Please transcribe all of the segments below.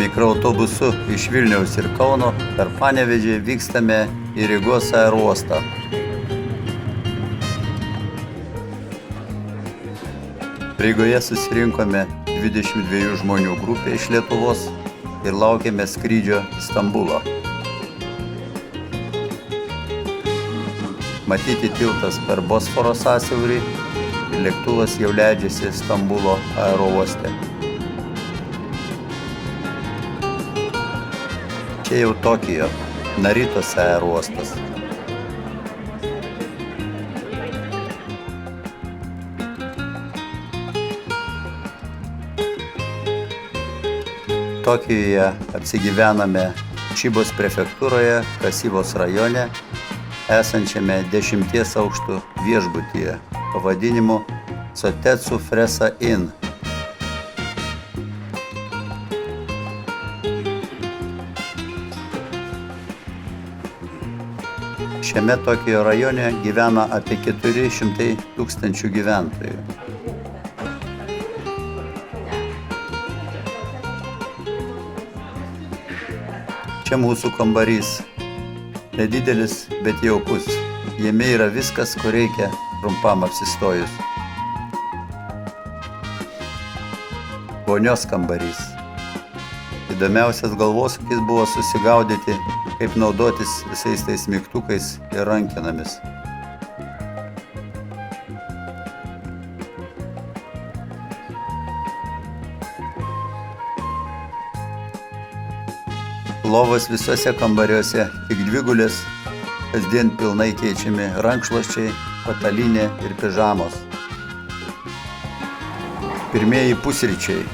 Mikroautobusu iš Vilniaus ir Kauno per Panevėžį vykstame į Rygos aerouostą. Rygoje susirinkome 22 žmonių grupė iš Lietuvos ir laukėme skrydžio į Stambulą. Matyti tiltas per Bosforo sąsiaurį ir lėktuvas jau leidžiasi Stambulo aerouoste. Čia jau Tokijo, Naritos aerouostas. Tokijoje apsigyvename Čibos prefektūroje, Kasivos rajone, esančiame 10 aukštų viešbutyje pavadinimu Sotetsu Fresa Inn. Šiame Tokijo rajone gyvena apie 400 tūkstančių gyventojų. Čia mūsų kambarys. Nedidelis, bet jaukus. Jame yra viskas, ko reikia trumpam apsistojus. Vonios kambarys. Įdomiausias galvosūkis buvo susigaudyti, kaip naudotis visais tais mygtukais ir rankenomis. Lovos visuose kambariuose tik dvigulės, kasdien pilnai keičiami rankšluosčiai, patalynė ir pižamos. Pirmieji pusryčiai.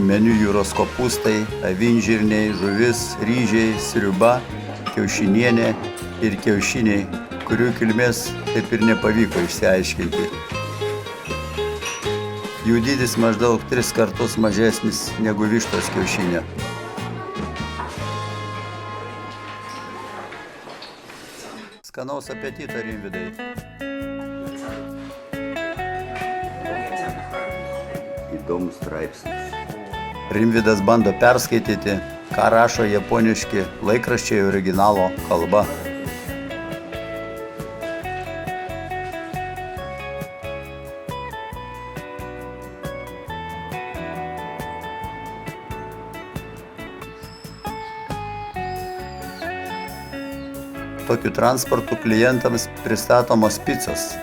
Meniu jūros kopūstai, avinžirniai, žuvis, ryžiai, sriuba, kiaušinienė ir kiaušiniai, kurių kilmės taip ir nepavyko išsiaiškinti. Jų dydis maždaug 3 kartus mažesnis negu vištos kiaušinio. Skanaus apetito, Rimvydai. Įdomus straipsnis. Rimvydas bando perskaityti, ką rašo japoniški laikraščiai originalo kalba. Tokiu transportu klientams pristatomos picos.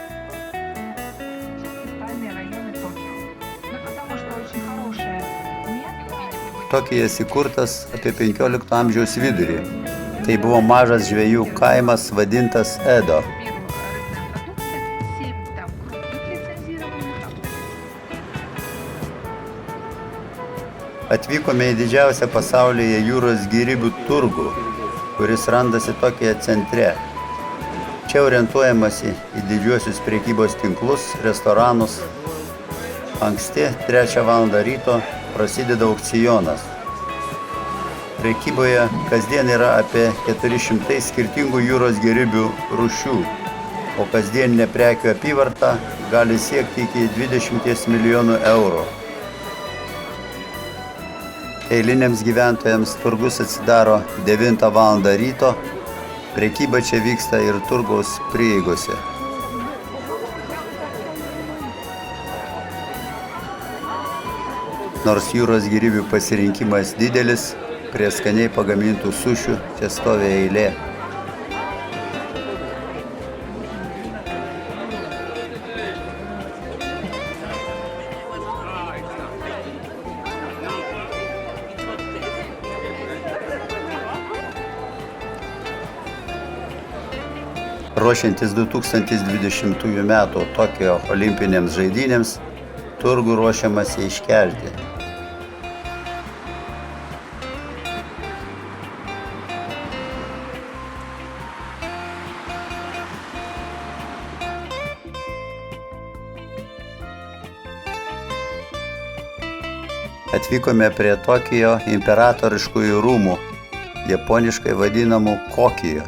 Tokijas įkurtas apie 15 amžiaus vidurį. Tai buvo mažas žvejų kaimas vadintas Edo. Atvykome į didžiausią pasaulyje jūros gėrybių turgų, kuris randasi Tokijo centre. Čia orientuojamasi į didžiuosius prekybos tinklus, restoranus. Anksti 3 valandą ryto prasideda aukcionas. Prekyboje kasdien yra apie 400 skirtingų jūros gėrybių rūšių, o kasdieninė prekių apyvarta gali siekti iki 20 milijonų eurų. Eiliniams gyventojams turgus atsidaro 9 valandą ryto, prekyba čia vyksta ir turgaus prieigose. Nors jūros gėrybių pasirinkimas didelis, prie skaniai pagamintų sušių čia stovi eilė. Ruošiantis 2020 metų Tokijo olimpinėms žaidynėms, turgų ruošiamasi iškelti. Atvykome prie Tokijo imperatoriškųjų rūmų, japoniškai vadinamų Kokijo.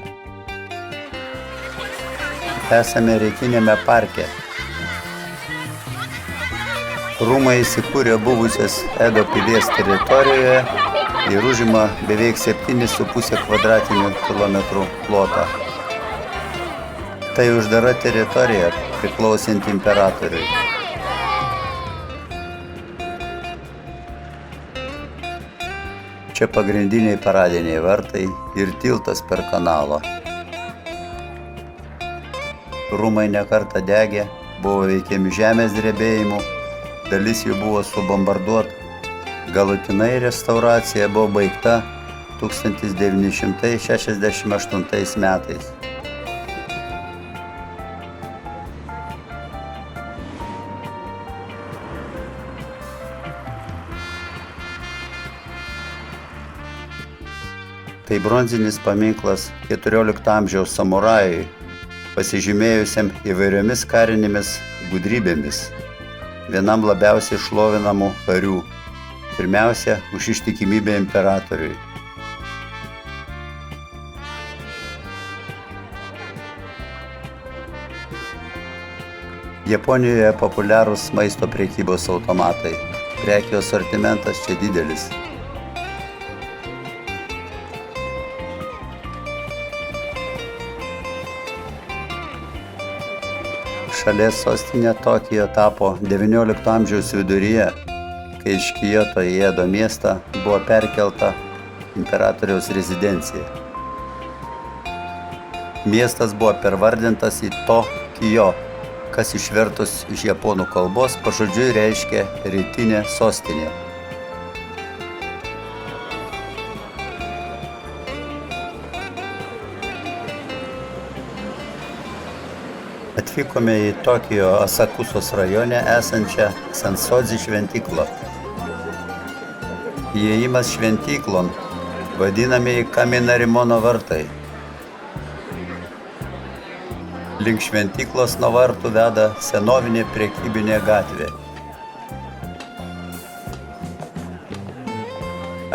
Esame rytinėme parke. Rūmai įsikūrė buvusios Edo pilies teritorijoje ir užima beveik 7,5 kvadratinių kilometrų plotą. Tai uždara teritorija priklausanti imperatoriui. Čia pagrindiniai paradiniai vartai ir tiltas per kanalą. Rūmai nekartą degė, buvo veikiami žemės drebėjimų, dalis jų buvo subombarduota. Galutinai restauracija buvo baigta 1968 metais. Tai bronzinis paminklas 14 amžiaus samurajui, pasižymėjusiam įvairiomis karinėmis gudrybėmis, vienam labiausiai šlovinamų karių, pirmiausia, už ištikimybę imperatoriui. Japonijoje populiarūs maisto prekybos automatai. Prekių asortimentas čia didelis. Šalies sostinė Tokijo tapo XIX amžiaus viduryje, kai iš Kioto į Edo miestą buvo perkelta imperatoriaus rezidencija. Miestas buvo pervardintas į Tokijo, kas išvertus iš japonų kalbos pažodžiui reiškia rytinė sostinė. Atvykome į Tokijo Asakusos rajone esančią Sensodzi šventyklą. Įėjimas šventyklon vadinamieji Kaminarimono vartai. Link šventyklos nuo vartų veda senovinė prekybinė gatvė.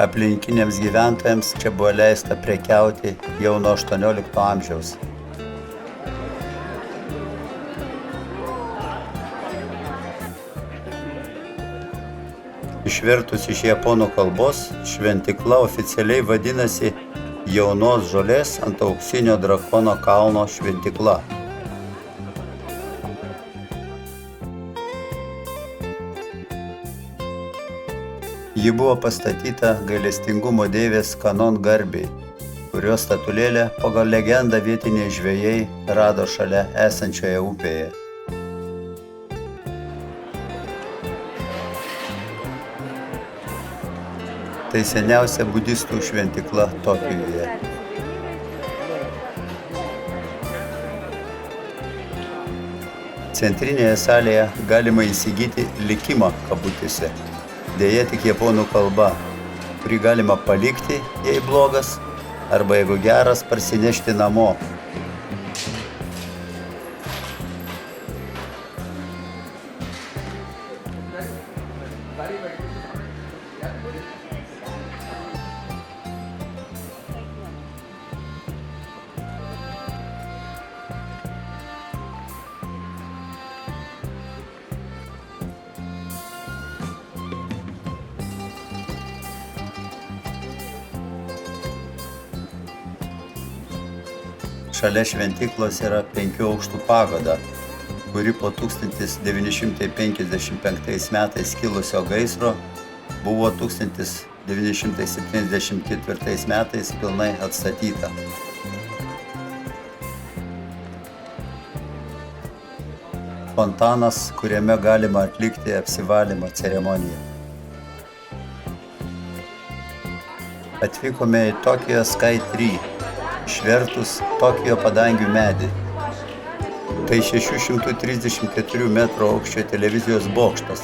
Aplinkiniams gyventojams čia buvo leista prekiauti jau nuo 18 amžiaus. Išvertus iš japonų kalbos, šventykla oficialiai vadinasi Jaunos žolės ant auksinio drakono kalno šventykla. Ji buvo pastatyta gailestingumo deivės Kanon garbei, kurios statulėlę pagal legendą vietiniai žvejai rado šalia esančioje upėje. Tai seniausia budistų šventykla Tokijuje. Centrinėje salėje galima įsigyti likimą kabutėse, deja tik japonų kalba, kurį galima palikti, jei blogas, arba jeigu geras, parsinešti namo. Šalia šventyklos yra 5 aukštų pagoda, kuri po 1955 metais kilusio gaisro buvo 1974 metais pilnai atstatyta. Fontanas, kuriame galima atlikti apsivalymo ceremoniją. Atvykome į Tokijo Sky 3. Išvertus Tokijo padangių medį. Tai 634 metrų aukščio televizijos bokštas.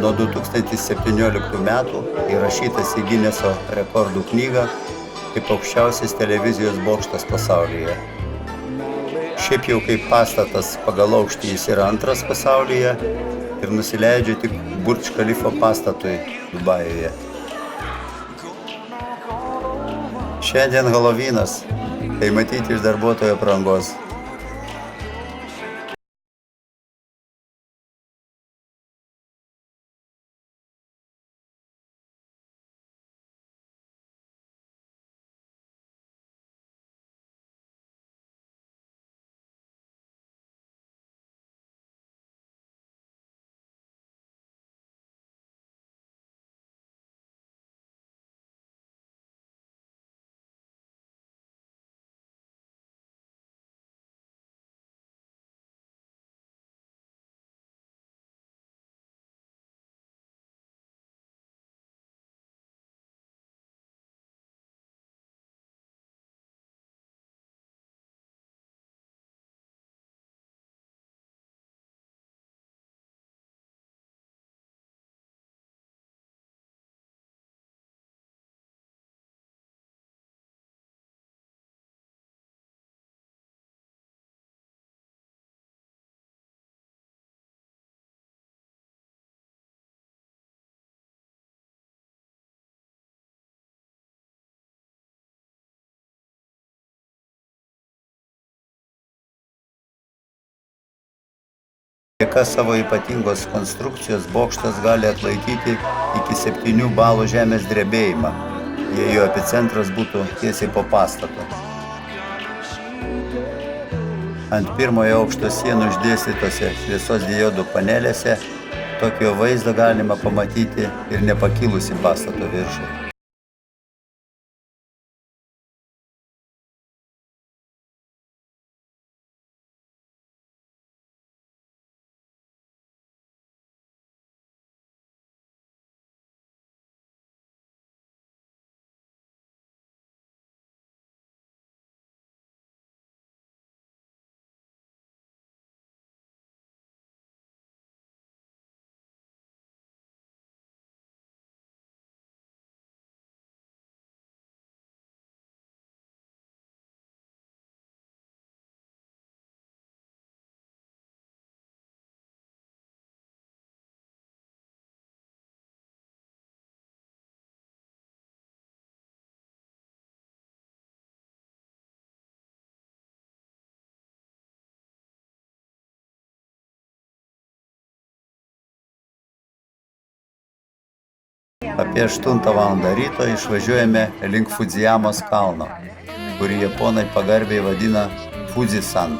Nuo 2017 metų įrašytas į Gineso rekordų knygą kaip aukščiausias televizijos bokštas pasaulyje. Šiaip jau kaip pastatas pagal aukštį jis yra antras pasaulyje ir nusileidžia tik Burj Khalifa pastatui Dubajuje. Šiandien Halovynas, tai matyti iš darbuotojo aprangos. Dėka savo ypatingos konstrukcijos bokštas gali atlaikyti iki 7 balų žemės drebėjimą, jei jo epicentras būtų tiesiai po pastatu. Ant pirmojo aukšto sienų išdėstytose šviesos diodų panelėse tokio vaizdo galima pamatyti ir nepakilusi pastato viršų. Apie 8 val. Ryto išvažiuojame link Fudzijamos kalno, kurį japonai pagarbiai vadina Fudzisan.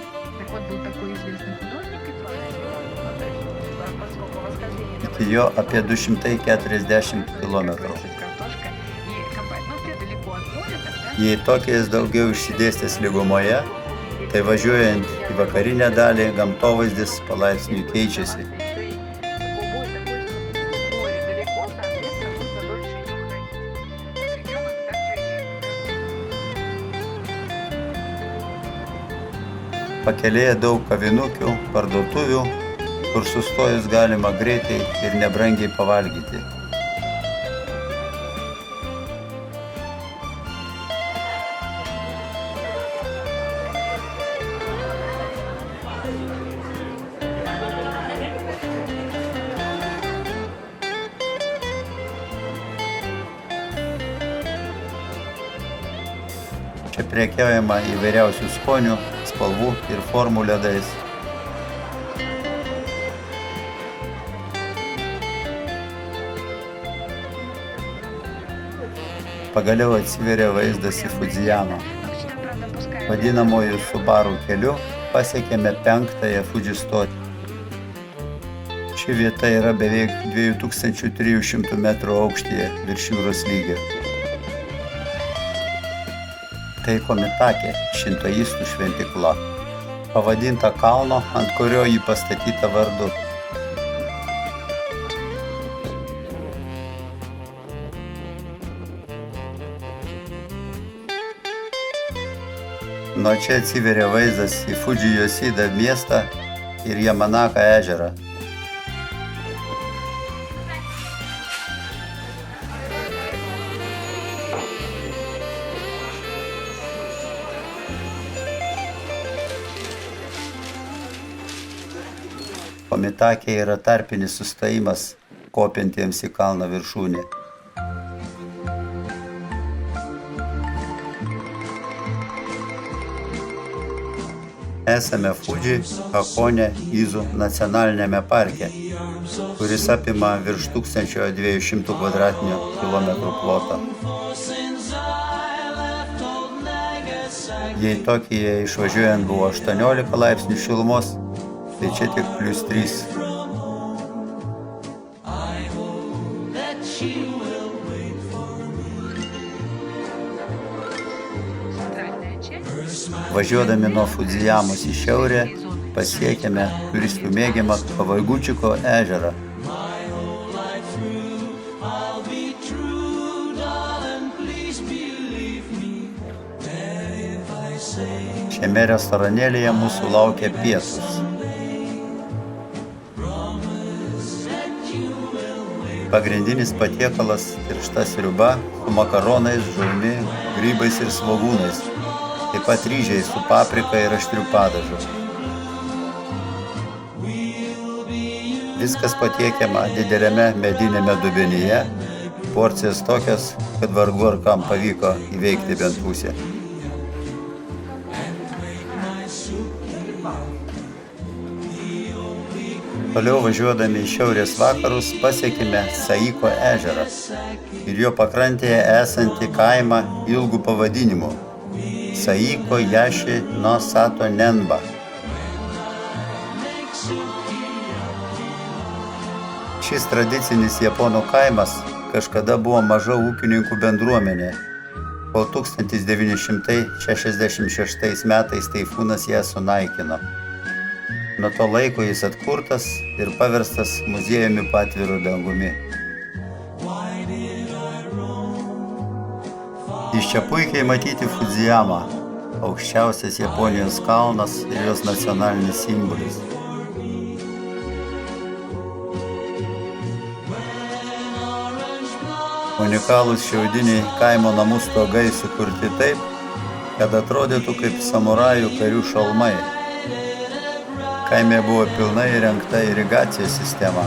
Iki jo apie 240 km. Jei Tokijas daugiau išsidėstęs lygumoje, tai važiuojant į vakarinę dalį gamtovaizdis palaipsniui keičiasi. Pakelėje daug kavinukių, parduotuvių, kur sustojus galima greitai ir nebrangiai pavalgyti. Čia prekiaujama įvairiausių skonių, spalvų ir formų ledais. Pagaliau atsiveria vaizdas į Fudzijamą. Vadinamojų Subaru keliu pasiekėme 5-ąją Fudži stotį. Ši vieta yra beveik 2300 metrų aukštyje virš jūros lygio. Tai Komitakė, šintoistų šventykla, pavadinta kalno, ant kurio ji pastatyta vardu. Nuo čia atsiveria vaizdas į Fudži Josidą miestą ir Jamanaką ežerą. Komitakė yra tarpinis sustojimas kopiantiems į kalno viršūnę. Esame Fudži Hakone Izu nacionalinėme parke, kuris apima virš 1200 kvadratinių kilometrų plotą. Jei Tokijuje išvažiuojant buvo 18 laipsnių šilumos, tai čia tik +3. Važiuodami nuo Fudzijamos į šiaurę pasiekėme turistų mėgiamą Kawagučiko ežerą. Šiame restoranėlyje mūsų laukia pietus. Pagrindinis patiekalas tiršta sriuba su makaronais, žuvimi, grybais ir svogūnais, taip pat ryžiai su paprika ir aštriu padažu. Viskas patiekiama dideliame medinėme dubenyje, porcijas tokias, kad vargu ar kam pavyko įveikti bent pusę. Toliau važiuodami į šiaurės vakarus pasiekime Saiko ežerą ir jo pakrantėje esantį kaimą ilgu pavadinimu Saiko Yashi no Sato Nenba. Šis tradicinis japonų kaimas kažkada buvo maža ūkininkų bendruomenė, o 1966 metais taifūnas ją sunaikino. Nuo to laiko jis atkurtas ir paverstas muziejumi po atviru dangumi. Iš čia puikiai matyti Fudzijamą, aukščiausias Japonijos kalnas ir jos nacionalinis simbolis. Unikalūs šiaudiniai kaimo namų stogai sukurti taip, kad atrodytų kaip samurajų karių šalmai. Kaime buvo pilnai įrengta irigacijos sistema.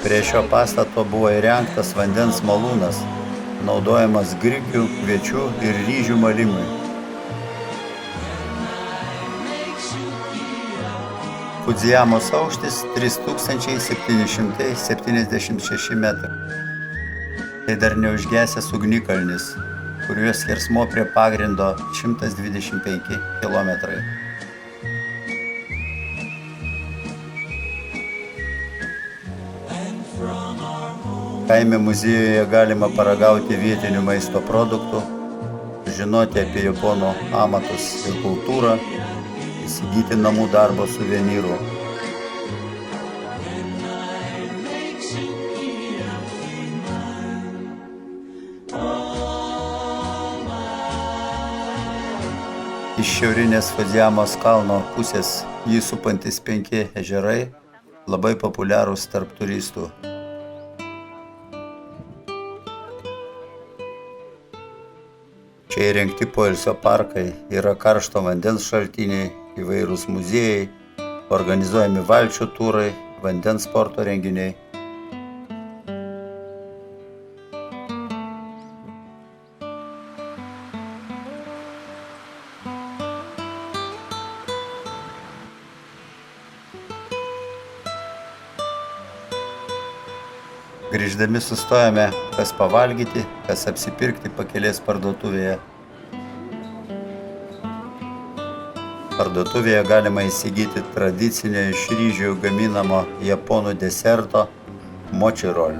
Prie šio pastato buvo įrengtas vandens malūnas, naudojamas grikių, kviečių ir ryžių malimui. Fudzijamos aukštis 3776 metrai. Tai dar neužgesęs ugnikalnis, kuriuo skersmuo prie pagrindo 125 kilometrai. Kaime muziejuje galima paragauti vietinių maisto produktų, žinoti apie japonų amatus ir kultūrą, įsigyti namų darbo suvenyrų. Iš šiaurinės Fudzijamos kalno pusės jį supantis 5 ežerai labai populiarūs tarp turistų. Čia įrengti poilsio parkai, yra karšto vandens šaltiniai, įvairūs muziejai, organizuojami valčių turai, vandens sporto renginiai. Grįždami sustojame, kas pavalgyti, kas apsipirkti pakelės parduotuvėje. Parduotuvėje galima įsigyti tradicinio iš ryžių gaminamo japonų deserto mochi roll.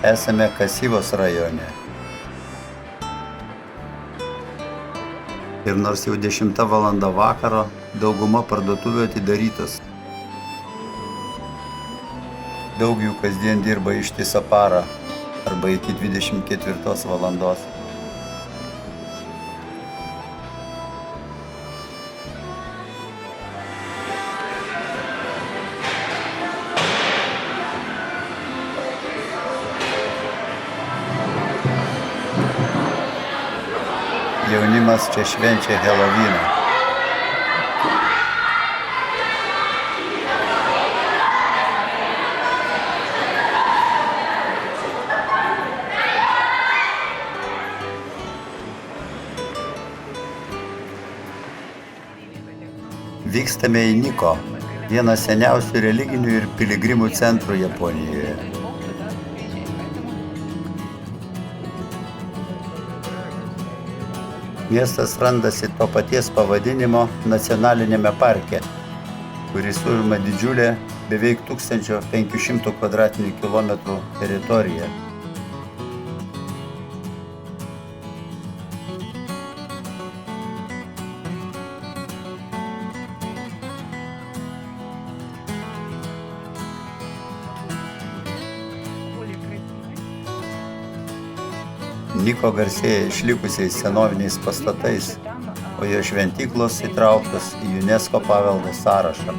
Esame Kasivos rajone. Ir nors jau 10 valanda vakaro, dauguma parduotuvių atidarytos. Daug jų kasdien dirba ištisą parą arba iki 24 valandos. Jaunimas čia švenčia Helovyną. Vykstame į Nikko, vieną seniausių religinių ir piligrimų centrų Japonijoje. Miestas randasi to paties pavadinimo nacionalinėme parke, kuris užima didžiulę beveik 1500 kvadratinių kilometrų teritoriją. Nikko garsėja išlikusiais senoviniais pastatais, o jo šventyklos įtrauktos į UNESCO paveldo sąrašą.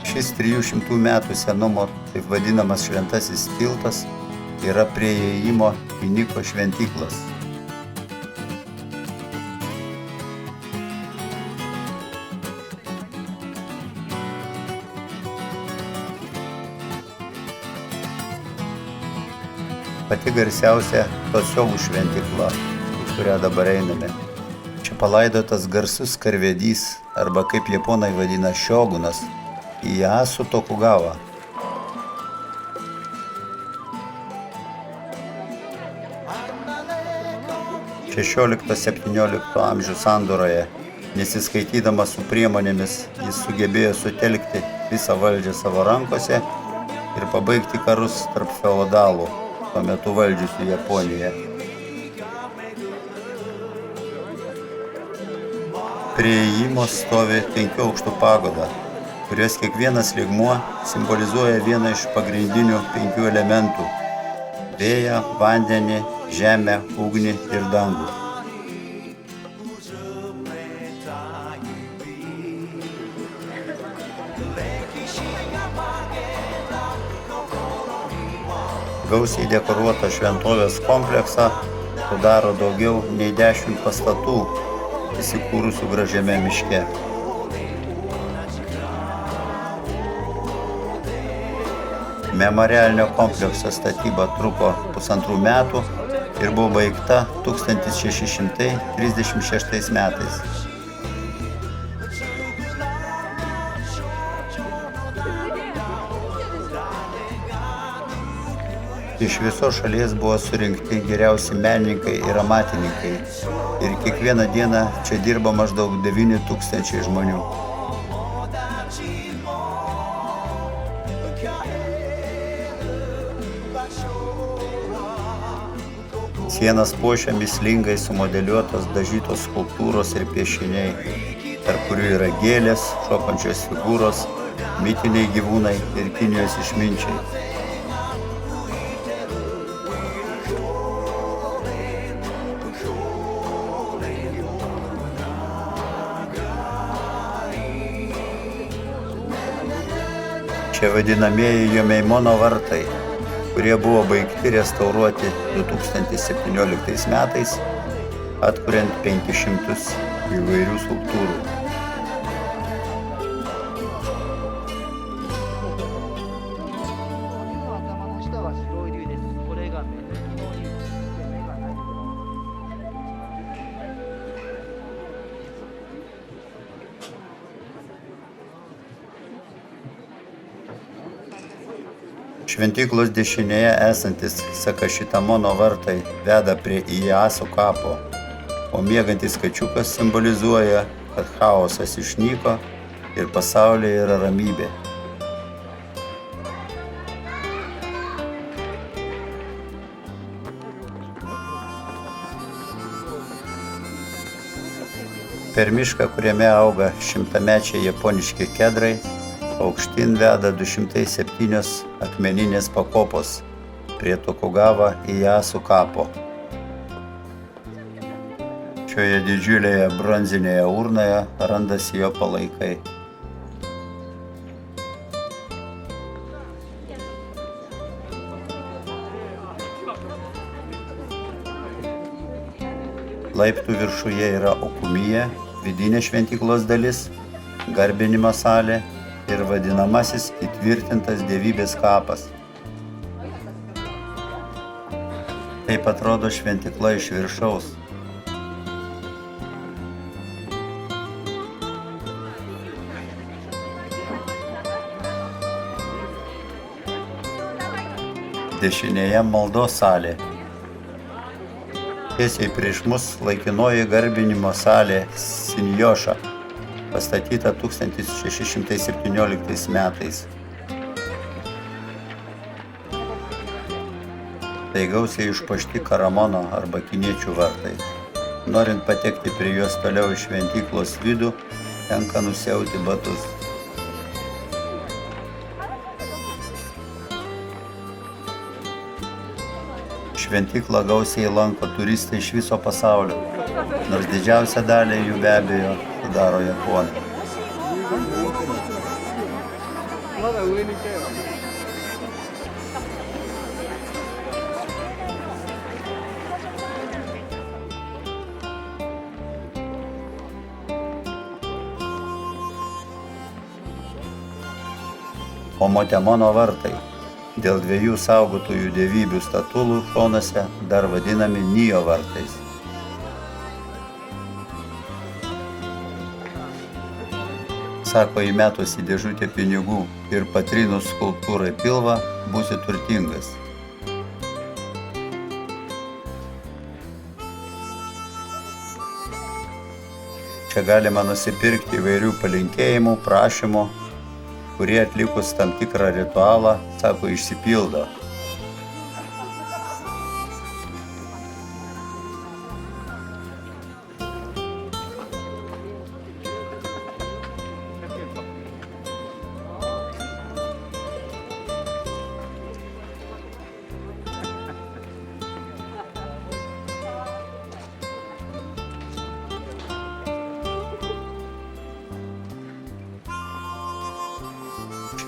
Šis 300 metų senumo, taip vadinamas šventasis tiltas, yra prie įėjimo į Nikko šventyklas. Pati garsiausia Tosiogų šventykla, į kurią dabar einame. Čia palaidotas garsus karvedys, arba kaip japonai vadina šiogunas, Ieyasu Tokugava. XVI–XVII amžių sandūroje, nesiskaitydamas su priemonėmis, jis sugebėjo sutelkti visą valdžią savo rankose ir pabaigti karus tarp feodalų, tuo metu valdžiusių Japoniją. Prie įėjimo stovi 5 aukštų pagoda, kurios kiekvienas lygmuo simbolizuoja vieną iš pagrindinių 5 elementų – vėją, vandenį, žemę, ugnį ir dangų. Gausiai dekoruotą šventovės kompleksą sudaro daugiau nei 10 pastatų, įsikūrusių gražiame miške. Memorialinio komplekso statyba truko 1,5 metų ir buvo baigta 1636 metais. Iš visos šalies buvo surinkti geriausi menininkai ir amatininkai ir kiekvieną dieną čia dirba maždaug 9,000 žmonių. Sienas puošia mįslingai sumodeliuotos dažytos skulptūros ir piešiniai, tarp kurių yra gėlės, šokančios figūros, mitiniai gyvūnai ir Kinijos išminčiai. Čia vadinamieji Jomeimono vartai, kurie buvo baigti restauruoti 2017 metais, atkuriant 500 įvairių skulptūrų. Šventyklos dešinėje esantis Sakashitamono vartai veda prie Ieyasu kapo, o miegantis kačiukas simbolizuoja, kad chaosas išnyko ir pasaulyje yra ramybė. Per mišką, kuriame auga 100-mečiai japoniški kedrai, aukštyn veda 207 akmeninės pakopos prie Tokugava Ieyasu kapo. Šioje didžiulėje bronzinėje urnoje randasi jo palaikai. Laiptų viršuje yra okumija, vidinė šventyklos dalis, garbinimo salė ir vadinamasis įtvirtintas dievybės kapas. Taip atrodo šventykla iš viršaus. Dešinėje maldos salė. Tiesiai prieš mus laikinoji garbinimo salė Sinjoša, pastatyta 1617 metais. Tai gausiai išpuošti Karamono arba kiniečių vartai. Norint patekti prie juos toliau iš šventyklos vidų, tenka nusiauti batus. Šventyklą gausiai lanko turistai iš viso pasaulio, nors didžiausią dalį jų be abejo sudaro japonai. Omotemono vartai. Dėl dviejų saugotųjų dievybių statulų šonuose dar vadinami Nijo vartais. Sako, įmetus į dėžutę pinigų ir patrynus skulptūrai pilvą, būsi turtingas. Čia galima nusipirkti įvairių palinkėjimų, prašymų, kurie atlikus tam tikrą ritualą, sako, išsipildo.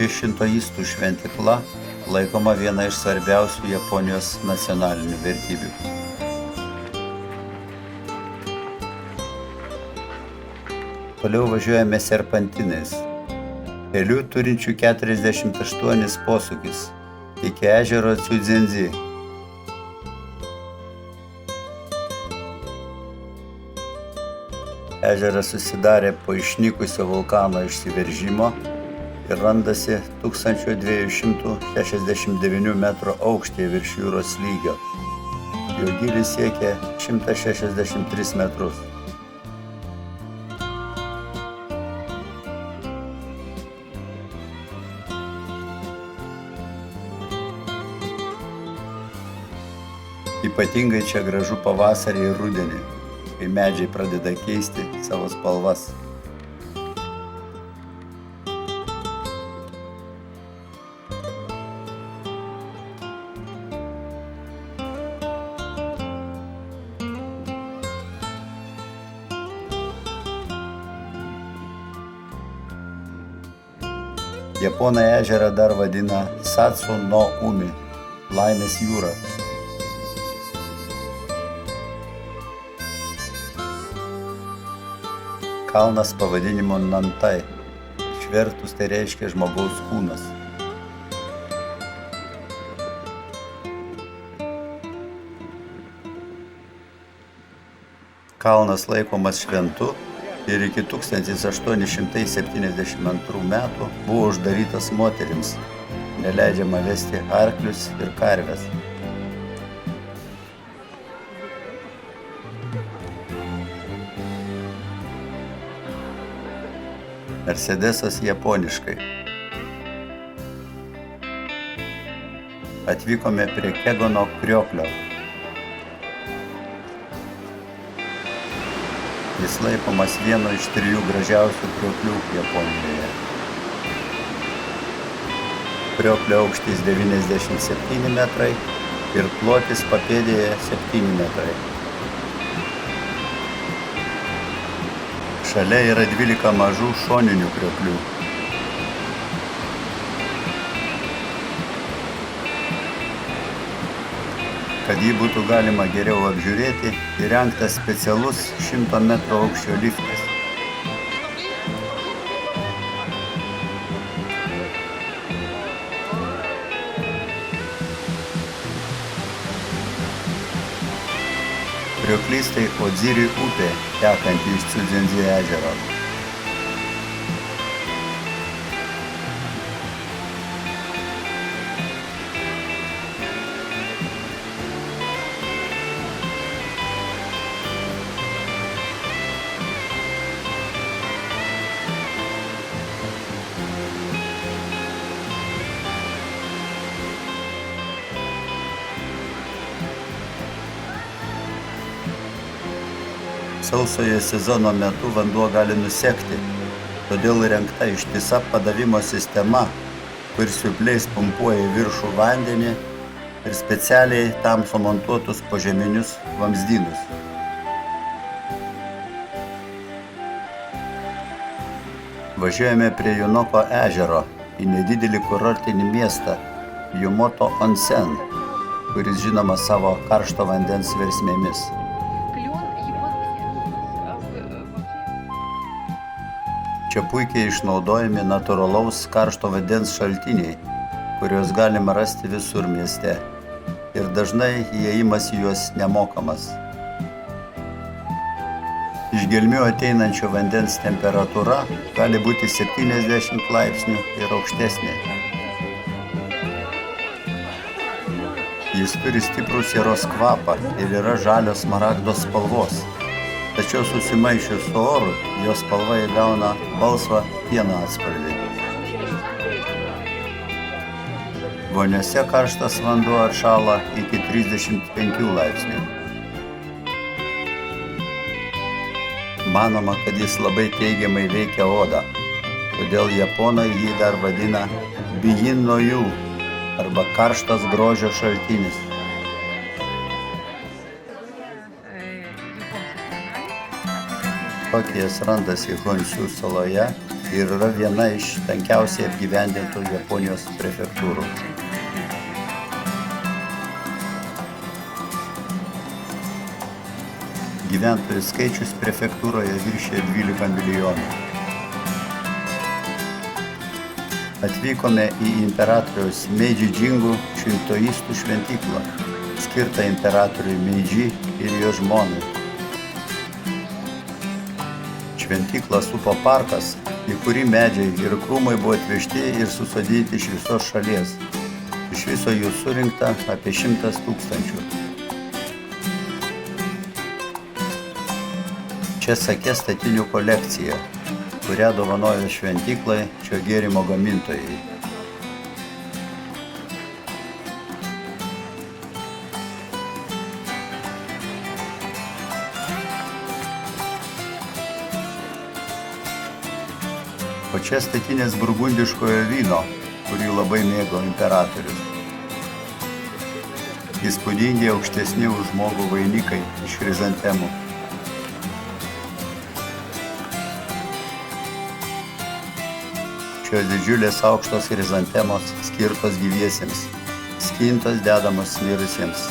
Ši šintoistų šventykla laikoma viena iš svarbiausių Japonijos nacionalinių vertybių. Toliau važiuojame serpantinais. Keliu turinčių 48 posūkius iki ežero Tsiudzenzi. Ežeras susidarė po išnykusio vulkano išsiveržimo ir randasi 1269 metrų aukštyje virš jūros lygio. Jo gylis siekia 163 metrus. Ypatingai čia gražu pavasarį ir rudenį, kai medžiai pradeda keisti savo spalvas. Japonai ežerą dar vadina Satsu no Umi, laimės jūra. Kalnas pavadinimu Nantai, išvertus tai reiškia žmogaus kūnas. Kalnas laikomas šventu ir iki 1872 metų buvo uždarytas moterims, neleidžiama vesti arklius ir karves. Mercedesas japoniškai. Atvykome prie Kegono krioklio. Jis laikomas vienu iš 3 gražiausių krioklių Japonijoje. Krioklio aukštis 97 metrai ir plotis papėdėje 7 metrai. Šalia yra 12 mažų šoninių krioklių. Kad jį būtų galima geriau apžiūrėti, įrengtas specialus 100 metrų aukščio liftas. Krioklys tai Odziri upė, tekanti iš Tsiudzenzi ežero. Sausojo sezono metu vanduo gali nusekti, todėl įrengta ištisa padavimo sistema, kur siurbliais pumpuoja į viršų vandenį ir specialiai tam sumontuotus požeminius vamzdynus. Važiuojame prie Junoko ežero į nedidelį kurortinį miestą Jumoto Onsen, kuris žinomas savo karšto vandens versmėmis. Čia puikiai išnaudojami natūralaus karšto vandens šaltiniai, kuriuos galima rasti visur mieste ir dažnai įėjimas į juos nemokamas. Iš gelmių ateinančio vandens temperatūra gali būti 70 laipsnių ir aukštesnė. Jis turi stiprų sieros kvapą ir yra žalio smaragdo spalvos, tačiau susimaišius su oru, jo spalva įgauna balsvą pieno atspalvį. Voniose karštas vanduo atšąla iki 35 laipsnių. Manoma, kad jis labai teigiamai veikia odą, todėl japonai jį dar vadina Bijin no Ju arba karštas grožio šaltinis. Tokijas randasi Honshu saloje ir yra viena iš tankiausiai apgyvendintų Japonijos prefektūrų. Gyventojų skaičius prefektūroje viršija 12 milijonų. Atvykome į imperatoriaus Meidži Džingų šintoistų šventyklą, skirtą imperatoriui Meidži ir jo žmonai. Šventyklą supo parkas, į kurį medžiai ir krūmai buvo atvežti ir susodinti iš visos šalies. Iš viso jų surinkta apie 100 000. Čia Sake statinių kolekcija, kurią dovanojo šventyklai šio gėrimo gamintojai. O čia statinės burgundiškojo vyno, kurį labai mėgo imperatorius. Įspūdingi aukštesni už žmogų vainikai iš chrizantemų. Šios didžiulės aukštos chrizantemos skirtos gyviesiems, skintos dedamos mirusiems.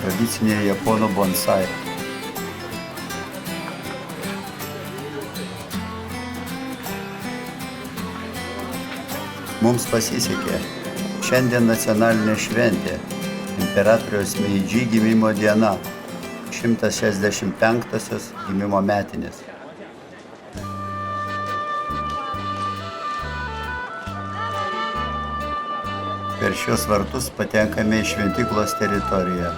Tradicinė japonų bonsai. Mums pasisekė. Šiandien nacionalinė šventė, imperatoriaus Meidži gimimo diena, 165-osios gimimo metinės. Per šios vartus patenkame į šventyklos teritoriją.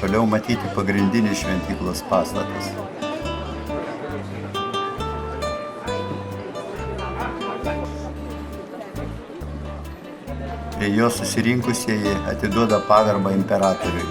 Toliau matyti pagrindinis šventyklos pastatas. Prie jo susirinkusieji atiduoda pagarbą imperatoriui.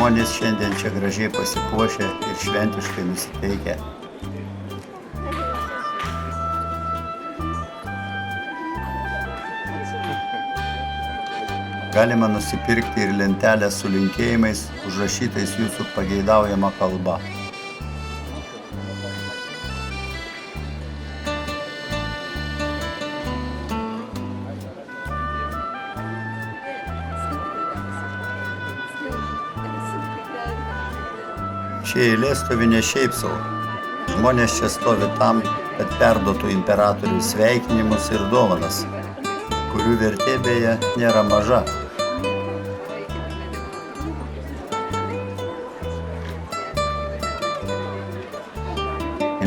Žmonės šiandien čia gražiai pasipuošę ir šventiškai nusiteikę. Galima nusipirkti ir lentelę su linkėjimais, užrašytais jūsų pageidaujama kalba. Šie eilė stovi ne šiaip sau. Žmonės čia stovi tam, kad perduotų imperatoriui sveikinimus ir dovanas, kurių vertė beje nėra maža.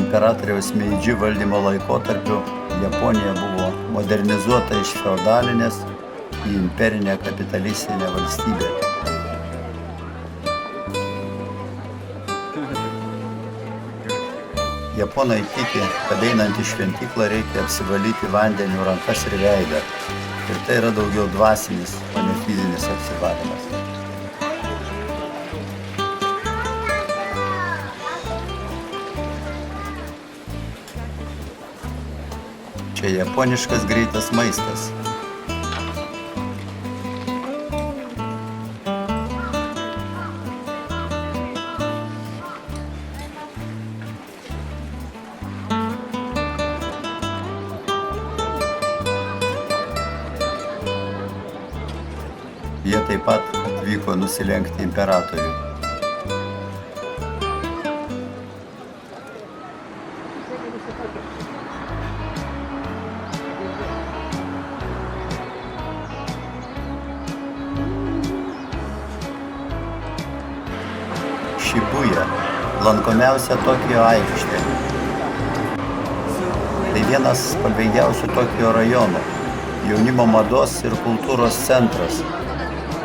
Imperatoriaus Meidži valdymo laikotarpiu Japonija buvo modernizuota iš feodalinės į imperinę kapitalistinę valstybę. Japonai tiki, kad einant į šventyklą reikia apsivalyti vandeniu rankas ir veidą. Ir tai yra daugiau dvasinis, o ne fizinis apsivalymas. Čia japoniškas greitas maistas. Jie taip pat atvyko nusilenkti imperatoriui. Šibuja – lankomiausia Tokijo aikštė. Tai vienas spalvingiausių Tokijo rajonų, jaunimo mados ir kultūros centras.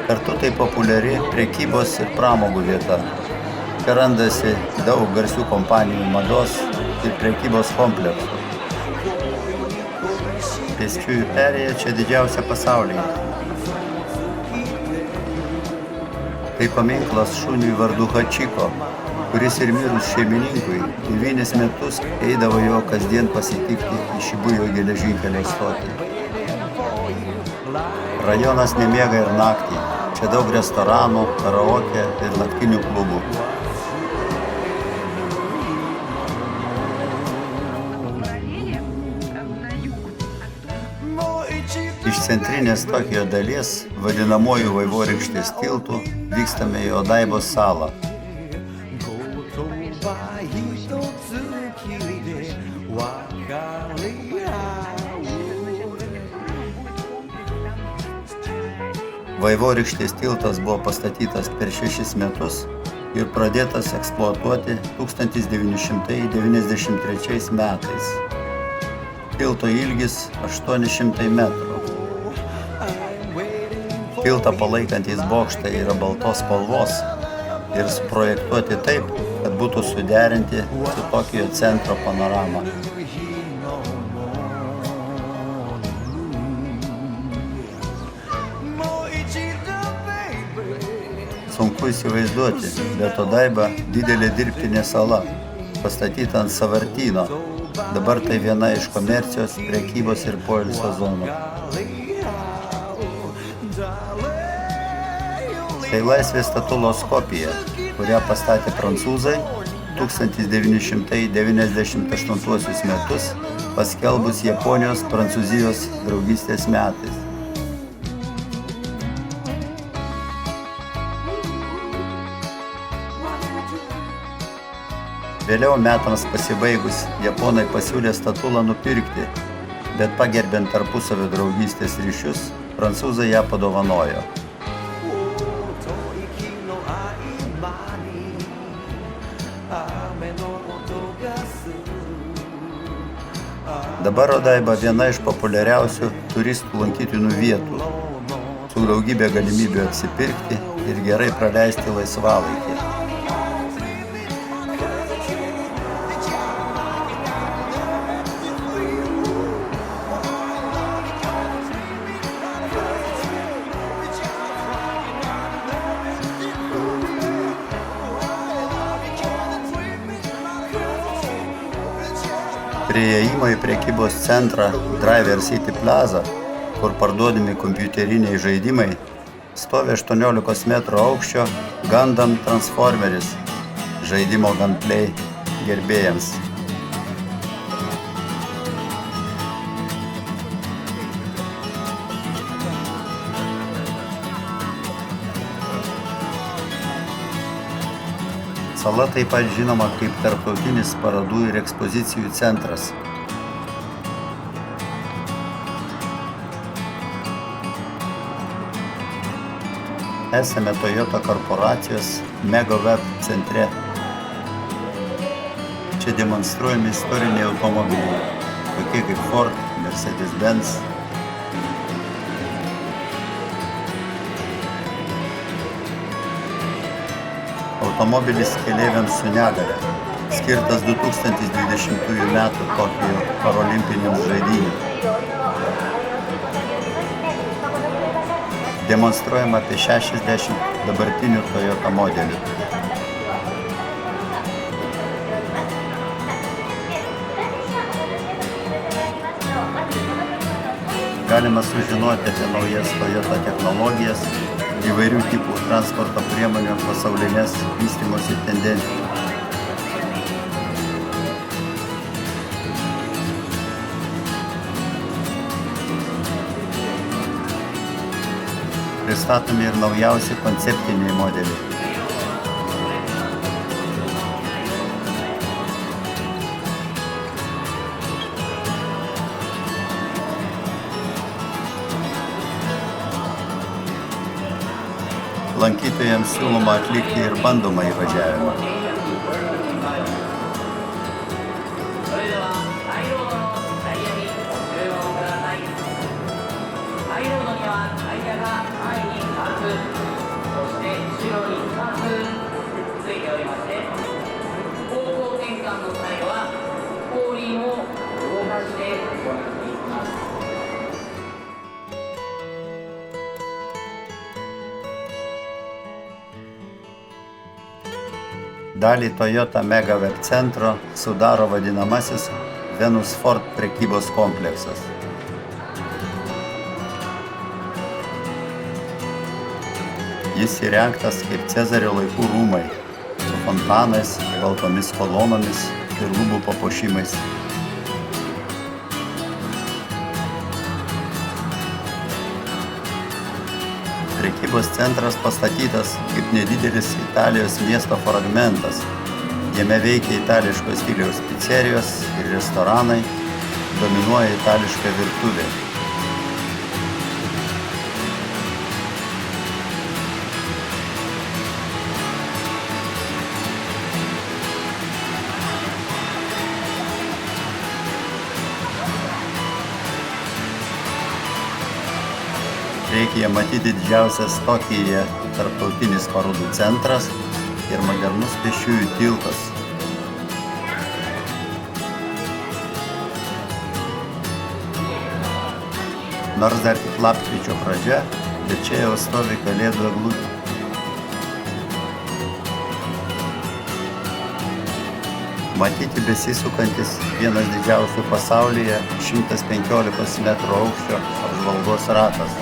Kartu tai populiari prekybos ir pramogų vieta. Čia randasi daug garsių kompanijų mados ir prekybos kompleksų. Pėsčiųjų perėja čia didžiausia pasaulyje. Tai paminklas šuniui vardu Hachiko, kuris ir mirus šeimininkui 9 metus eidavo jo kasdien pasitikti į Šibujo geležinkelio stotį. Rajonas nemiega ir naktį. Čia daug restoranų, karaoke ir naktinių klubų. Iš centrinės Tokijo dalies, vadinamojų vaivorykštės tiltų, vykstame į Odaibos salą. Vaivorykštės tiltas buvo pastatytas per 6 metus ir pradėtas eksploatuoti 1993 metais. Tilto ilgis 800 metrų. Tiltą palaikantys bokštai yra baltos spalvos ir suprojektuoti taip, kad būtų suderinti su Tokijo centro panorama. Sunku įsivaizduoti, bet Odaiba didelė dirbtinė sala, pastatyta ant sąvartyno. Dabar tai viena iš komercijos, prekybos ir poilsio zonų. Tai laisvės statulos kopija, kurią pastatė prancūzai 1998 metus, paskelbus Japonijos-Prancūzijos draugystės metais. Vėliau metams pasibaigus, japonai pasiūlė statulą nupirkti, bet pagerbiant tarpusavio draugystės ryšius, prancūzai ją padovanojo. Dabar Odaiba viena iš populiariausių turistų lankytinų vietų, su daugybė galimybių apsipirkti ir gerai praleisti laisvalaikį. Prie įėjimo į prekybos centrą Driver City Plaza, kur parduodami kompiuteriniai žaidimai, stovi 18 metrų aukščio Gundam Transformeris, žaidimo Gunplay gerbėjams. Sala taip pat žinoma kaip tarptautinis parodų ir ekspozicijų centras. Esame Toyota korporacijos Megaweb centre. Čia demonstruojami istoriniai automobiliai, tokie kaip Ford, Mercedes-Benz. Automobilis keleiviams su negalia, skirtas 2020 m. Tokijo parolimpinėms žaidynėms. Demonstruojama apie 60 dabartinių Toyota modelių. Galima sužinoti apie naujas Toyota technologijas, įvairių tipų transporto priemonių pasaulinės vystymosi tendencijas. Pristatomi ir naujausi konceptiniai modeliai. Lankytojams siūloma atlikti ir bandomą įvažiavimą. Dalį Toyota Mega Web centro sudaro vadinamasis Venus Ford prekybos kompleksas. Jis įrengtas kaip Cezario laikų rūmai, su fontanais, baltomis kolonomis ir lubų papuošimais. Prekybos centras pastatytas kaip nedidelis Italijos miesto fragmentas. Jame veikia itališko stiliaus picerijos ir restoranai, dominuoja itališka virtuvė. Priekyje matyti didžiausias Tokijuje tarptautinis parodų centras ir modernus pėsčiųjų tiltas. Nors dar tik lapkričio pradžia, bet čia jau stovi kalėdų eglutė. Matyti besisukantis vienas didžiausių pasaulyje 115 metrų aukščio apžvalgos ratas.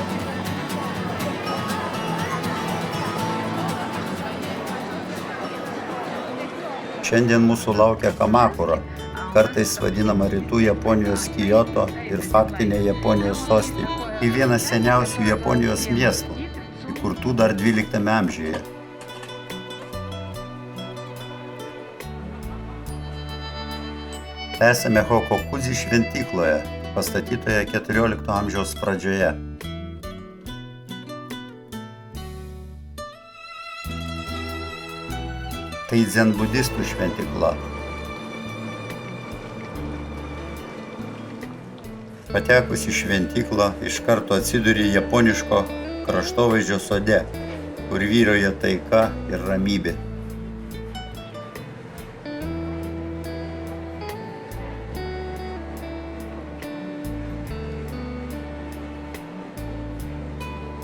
Šiandien mūsų laukia Kamakura, kartais vadinama rytų Japonijos Kioto ir faktinė Japonijos sostinė. Tai vienas seniausių Japonijos miestų, įkurtų dar 12 amžiuje. Esame Hokokuzi šventykloje, pastatytoje 14 amžiaus pradžioje. Tai dzenbudistų šventykla. Patekus į šventyklą, iš karto atsiduri japoniško kraštovaizdžio sode, kur vyrauja taika ir ramybė.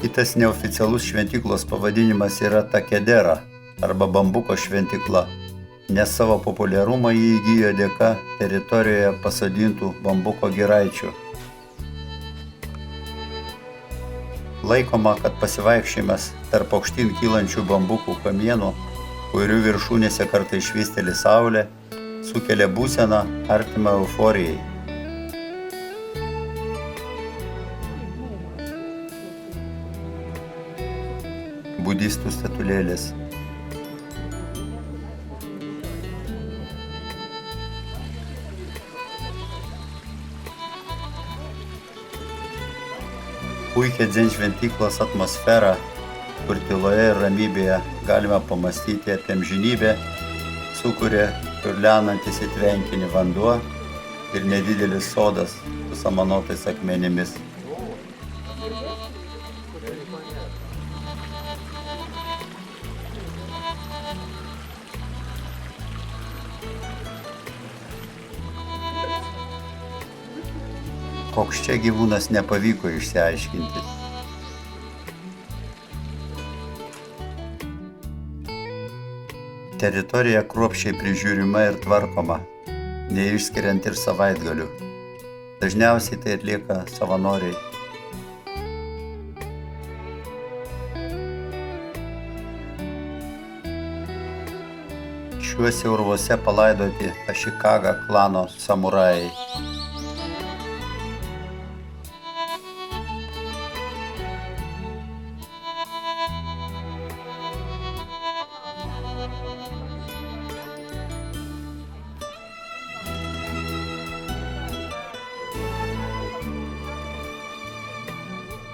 Kitas neoficialus šventyklos pavadinimas yra Takedera arba bambuko šventykla, nes savo populiarumą jį įgijo dėka teritorijoje pasodintų bambuko giraičių. Laikoma, kad pasivaikščiojimas tarp aukštyn kylančių bambukų kamienų, kurių viršūnėse kartais švysteli saulė, sukelia būseną artimą euforijai. Budistų statulėlės. Puikia dzen šventyklos atmosfera, kur tyloje ir ramybėje galima pamastyti apie amžinybę, sukuria čiurlenantis į tvenkinį vanduo ir nedidelis sodas su samanotais akmenimis. koks čia gyvūnas nepavyko išsiaiškinti. Teritorija kruopščiai prižiūrima ir tvarkoma, neišskiriant ir savaitgalių. Dažniausiai tai atlieka savanoriai. Šiuose urvuose palaidoti Ašikaga klano samurajai.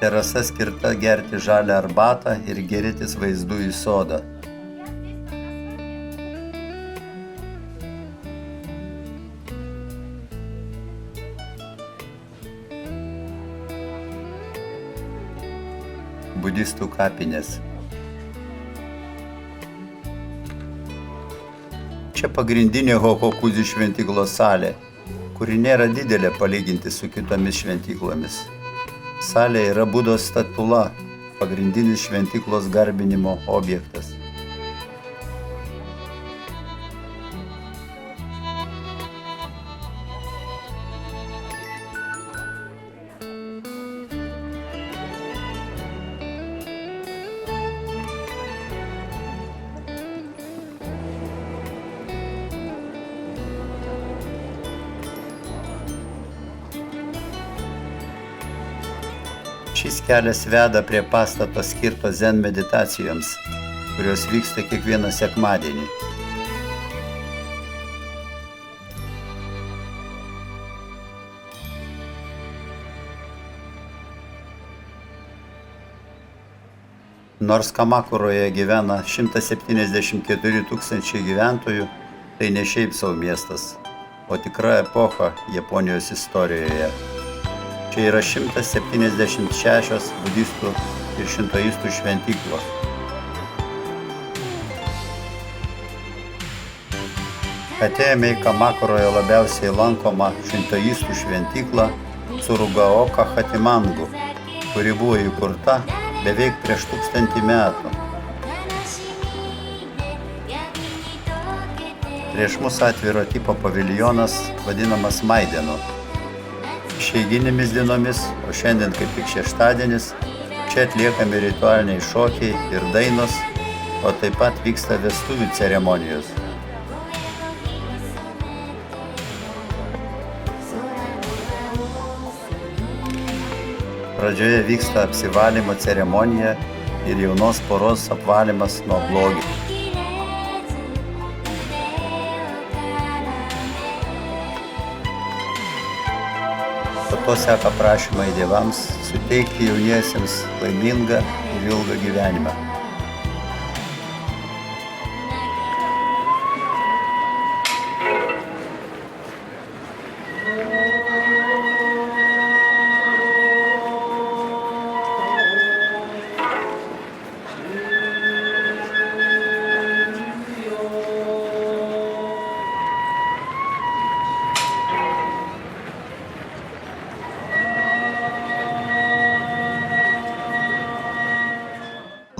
Terasa skirta gerti žalią arbatą ir gėrėtis vaizdu į sodą. Budistų kapinės. Čia pagrindinė Hokokuzi šventyklos salė, kuri nėra didelė palyginti su kitomis šventyklomis. Salė yra Budos statula, pagrindinis šventyklos garbinimo objektas. Šis kelias veda prie pastato skirto zen meditacijoms, kurios vyksta kiekvieną sekmadienį. Nors Kamakuroje gyvena 174 000 gyventojų, tai ne šiaip sau miestas, o tikra epocha Japonijos istorijoje. Čia yra 176 budistų ir šintoistų šventyklos. Atėjome į Kamakuroje labiausiai lankomą šintoistų šventyklą Tsurugaoka Hatimangu, kuri buvo įkurta beveik prieš 1000 metų. Prieš mus atviro tipo paviljonas vadinamas Maidenu. Išeiginėmis dienomis, o šiandien kaip tik šeštadienis, čia atliekami ritualiniai šokiai ir dainos, o taip pat vyksta vestuvių ceremonijos. Pradžioje vyksta apsivalymo ceremonija ir jaunos poros apvalymas nuo blogio. Po to seka prašymai dievams suteikti jauniesiems laimingą ir ilgą gyvenimą.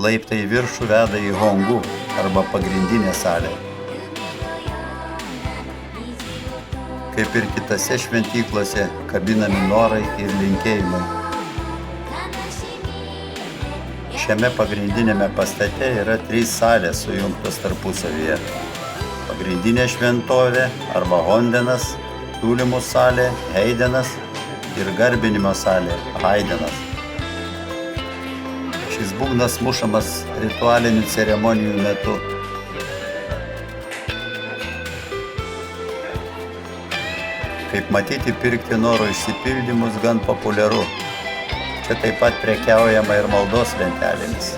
Laiptai į viršų veda į Hongu arba pagrindinę salę. Kaip ir kitose šventyklose, kabinami norai ir linkėjimai. Šiame pagrindinėme pastate yra 3 salės sujungtos tarpusavyje. Pagrindinė šventovė arba Hondenas, siūlymų salė Heidenas ir garbinimo salė Haidenas. Šis būgnas mušamas ritualinių ceremonijų metu. Kaip matyti, pirkti norų išsipildymus gan populiaru. Čia taip pat prekiaujama ir maldos lentelėmis.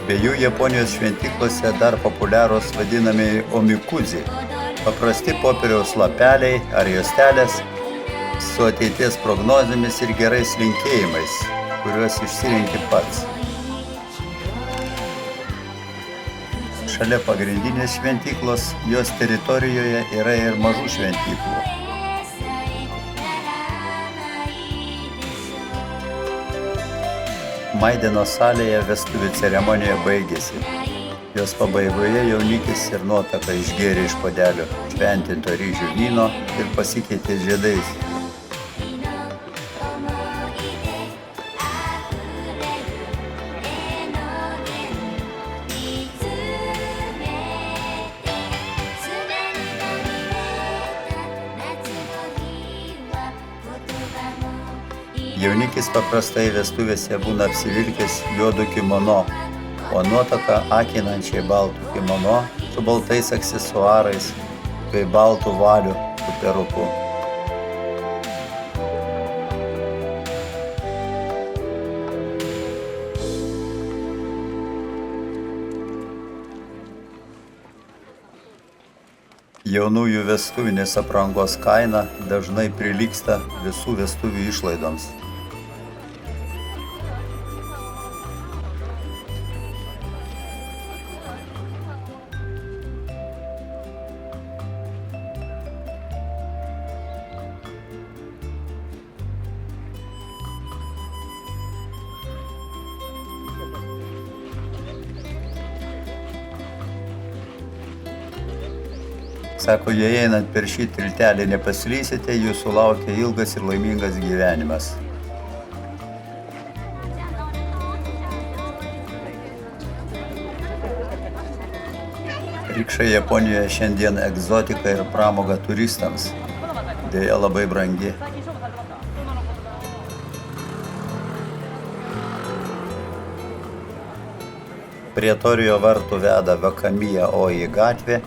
Be jų Japonijos šventyklose dar populiarūs vadinami omikuzi, paprasti popieriaus lapeliai ar juostelės su ateities prognozėmis ir gerais linkėjimais, kuriuos išsirenki pats. Šalia pagrindinės šventyklos, jos teritorijoje yra ir mažų šventyklų. Maideno salėje vestuvių ceremonija baigėsi. Jos pabaigoje jaunikis ir nuotaka išgėrė iš puodelio šventinto ryžių vyno ir pasikeitė žiedais. Jaunikis paprastai vestuvėse būna apsivilkęs juodu kimono, o nuotaka akinančiai baltų kimono su baltais aksesuarais bei baltų valių su peruku. Jaunųjų vestuvinės aprangos kaina dažnai prilygsta visų vestuvių išlaidoms. Sako, jei einant per šį tiltelį nepaslysite, jūsų laukia ilgas ir laimingas gyvenimas. Rikša Japonijoje šiandien egzotika ir pramoga turistams. Deja labai brangi. Prie Torijo vartų veda Vakamiya Oi gatvė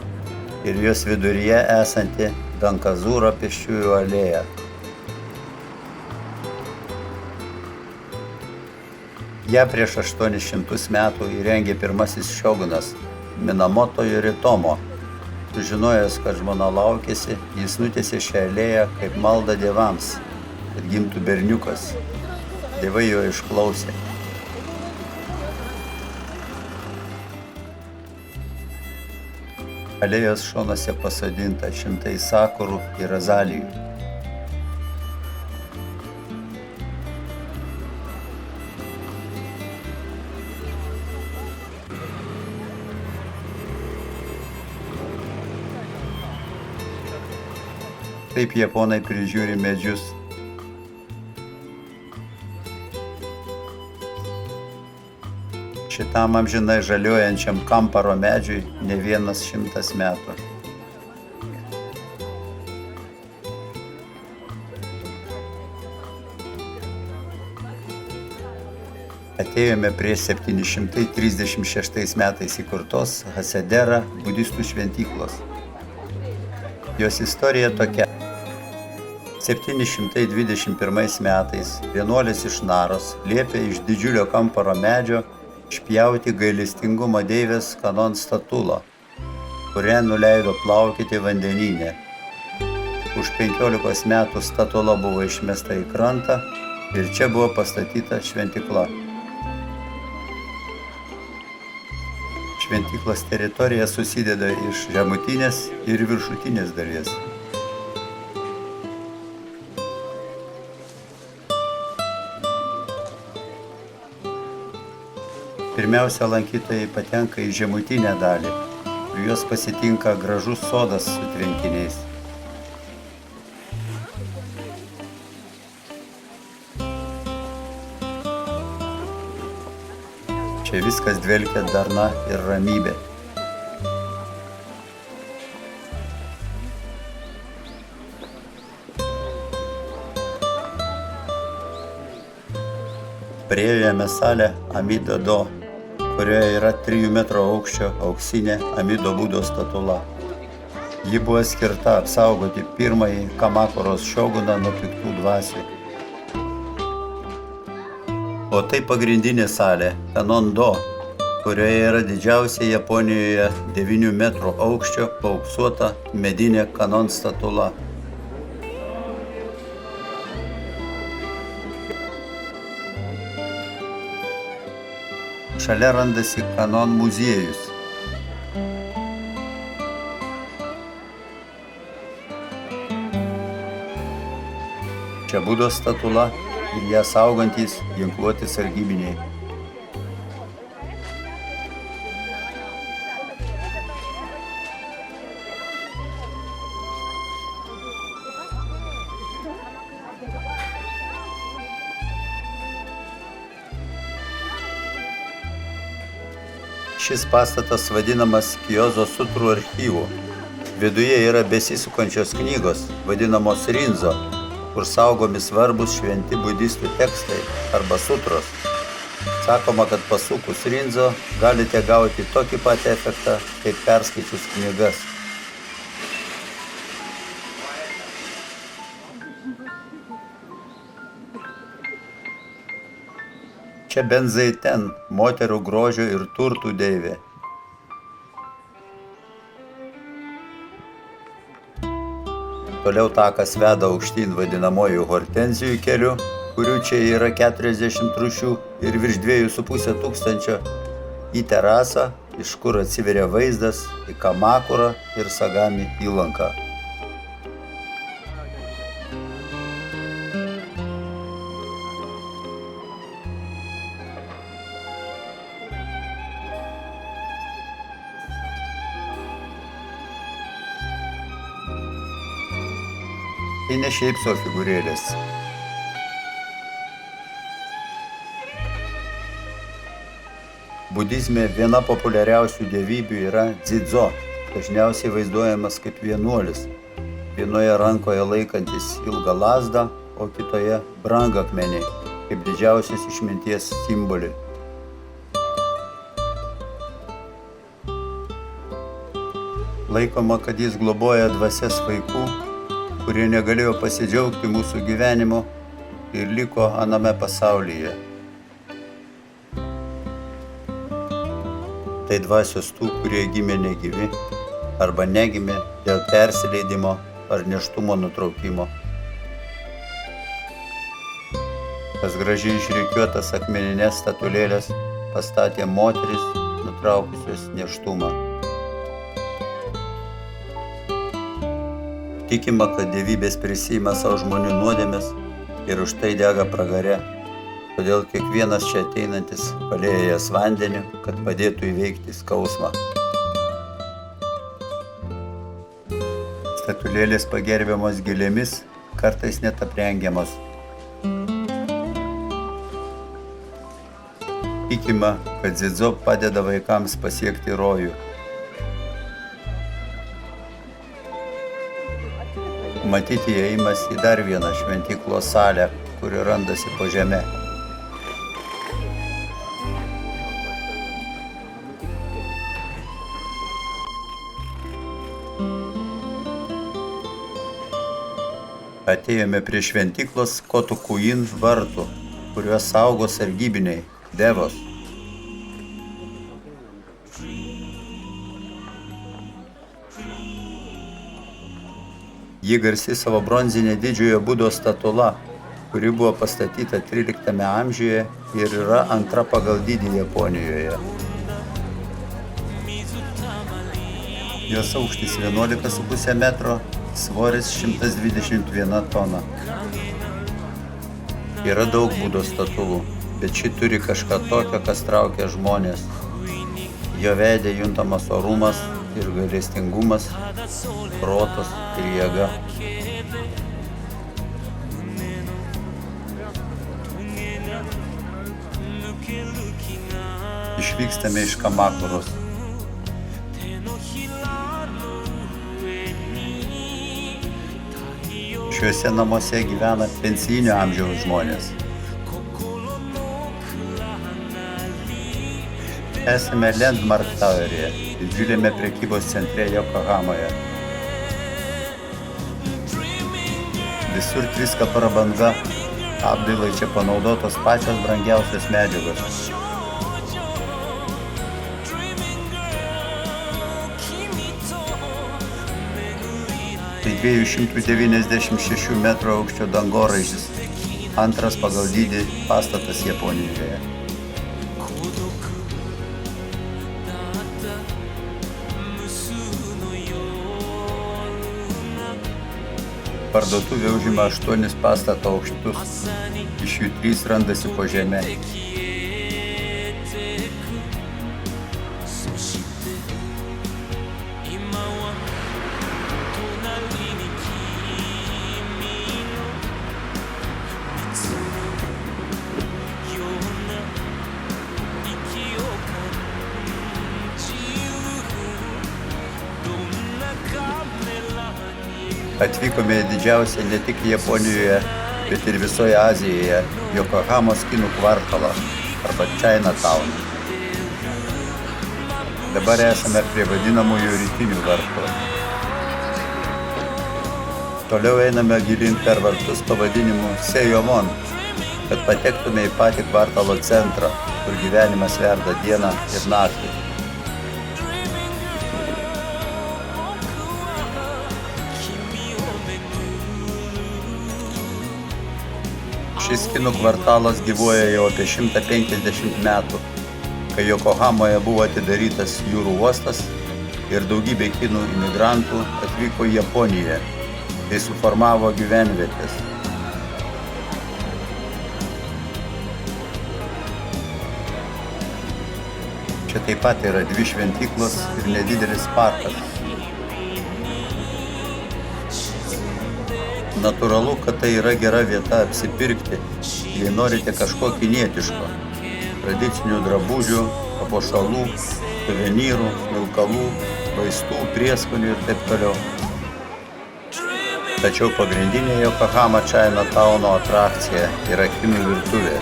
ir jos viduryje esanti Dankazūro pėsčiųjų alėja. Ją prieš 800 metų įrengė pirmasis šiogunas Minamoto Yoritomo. Sužinojęs, kad žmona laukėsi, jis nutiesė šią alėją kaip maldą dievams, kad gimtų berniukas. Dievai jo išklausė. Alėjos šonuose pasodinta šimtai sakurų ir azalijų. Taip japonai prižiūri medžius. Šitam amžinai žaliuojančiam kamparo medžiui ne vienas 100 metų. Atėjome prie 736 metais įkurtos Hasedera budistų šventyklos. Jos istorija tokia. 721 metais vienuolis iš Naros liepė iš didžiulio kamparo medžio išpjauti gailestingumo deivės Kanon statulą, kurią nuleido plaukioti vandenyne. Už 15 metų statula buvo išmesta į krantą ir čia buvo pastatyta šventykla. Šventyklos teritorija susideda iš žemutinės ir viršutinės dalies. Pirmiausia, lankytojai patenka į žemutinę dalį ir juos pasitinka gražus sodas su tvenkiniais. Čia viskas dvelkia darna ir ramybė. Priėjome salę Amido Do, kurioje yra 3 metrų aukščio auksinė Amido Budos statula. Ji buvo skirta apsaugoti pirmąjį Kamakuros šioguną nuo piktų dvasių. O tai pagrindinė salė Kanon Do, kurioje yra didžiausia Japonijoje 9 metrų aukščio paauksuota medinė Kanon statula. Šalia randasi Kanon muziejus. Čia Budos statula ir ją saugantys ginkluoti sargybiniai. Šis pastatas vadinamas Kiozo sutrų archyvu. Viduje yra besisukančios knygos, vadinamos rinzo, kur saugomi svarbus šventi budistų tekstai arba sutros. Sakoma, kad pasukus rinzo galite gauti tokį pat efektą, kaip perskaičius knygas. Čia Benzaiten, moterų grožio ir turtų deivė. Toliau takas veda aukštyn vadinamojų hortenzijų keliu, kurių čia yra 40 rūšių ir virš 2,5 tūkstančio, į terasą, iš kur atsiveria vaizdas į Kamakurą ir Sagami įlanką. Tai ne šiaip sau figūrėlės. Budizme viena populiariausių dievybių yra Dzidzo, dažniausiai vaizduojamas kaip vienuolis, vienoje rankoje laikantis ilgą lazdą, o kitoje brangakmenį, kaip didžiausias išminties simbolį. Laikoma, kad jis globoja dvasias vaikų, kurie negalėjo pasidžiaugti mūsų gyvenimu ir liko aname pasaulyje. Tai dvasios tų, kurie gimė negyvi arba negimė dėl persileidimo ar nėštumo nutraukimo. Tas gražiai išrikiuotas akmeninės statulėlės pastatė moteris nutraukusios nėštumą. Tikima, kad dievybės prisiima savo žmonių nuodėmes ir už tai dega pragare. Todėl kiekvienas čia ateinantis palieja jas vandeniu, kad padėtų įveikti skausmą. Statulėlės pagerbiamos gėlėmis, kartais net aprengiamos. Tikima, kad Dzidzo padeda vaikams pasiekti rojų. Matyti įėjimas į dar vieną šventyklos salę, kuri randasi po žeme. Atėjome prie šventyklos Kotokuin vartų, kuriuos saugo sargybiniai, devos. Ji garsi savo bronzinė didžiojo Budos statula, kuri buvo pastatyta 13 amžiuje ir yra antra pagal dydį Japonijoje. Jos aukštis 11,5 metro, svoris 121 tona. Yra daug Budos statulų, bet ši turi kažką tokio, kas traukia žmonės. Jo veide juntamas orumas ir gailestingumas, protas ir jėga. Išvykstame iš Kamakuros. Šiuose namuose gyvena pensijinio amžiaus žmonės. Esame Landmark Toweryje, didžiuliame prekybos centre Jokohamoje. Visur tviska prabanga, apdailai čia panaudotos pačios brangiausios medžiagos. Tai 296 metrų aukščio dangoraižis, antras pagal dydį pastatas Japonijoje. Parduotuvė užima 8 pastato aukštus, iš jų 3 randasi po žeme. Atvykome į didžiausią ne tik Japonijoje, bet ir visoje Azijoje Jokohamos kinų kvartalą arba Chinatown. Dabar esame prie vadinamųjų rytinių vartų. Toliau einame gilin per vartus pavadinimu Seiyomon, kad patektume į patį kvartalo centrą, kur gyvenimas verda dieną ir naktį. Šis kinų kvartalas gyvuoja jau apie 150 metų, kai Jokohamoje buvo atidarytas jūrų uostas ir daugybė kinų imigrantų atvyko į Japoniją, tai suformavo gyvenvietės. Čia taip pat yra 2 šventyklos ir nedidelis parkas. Natūralu, kad tai yra gera vieta apsipirkti, jei norite kažko kinietiško, tradicinių drabužių, papuošalų, suvenyrų, smilkalų, vaistų, prieskonių ir taip toliau. Tačiau pagrindinė Yokohama Chinatowno atrakcija yra kinų virtuvė.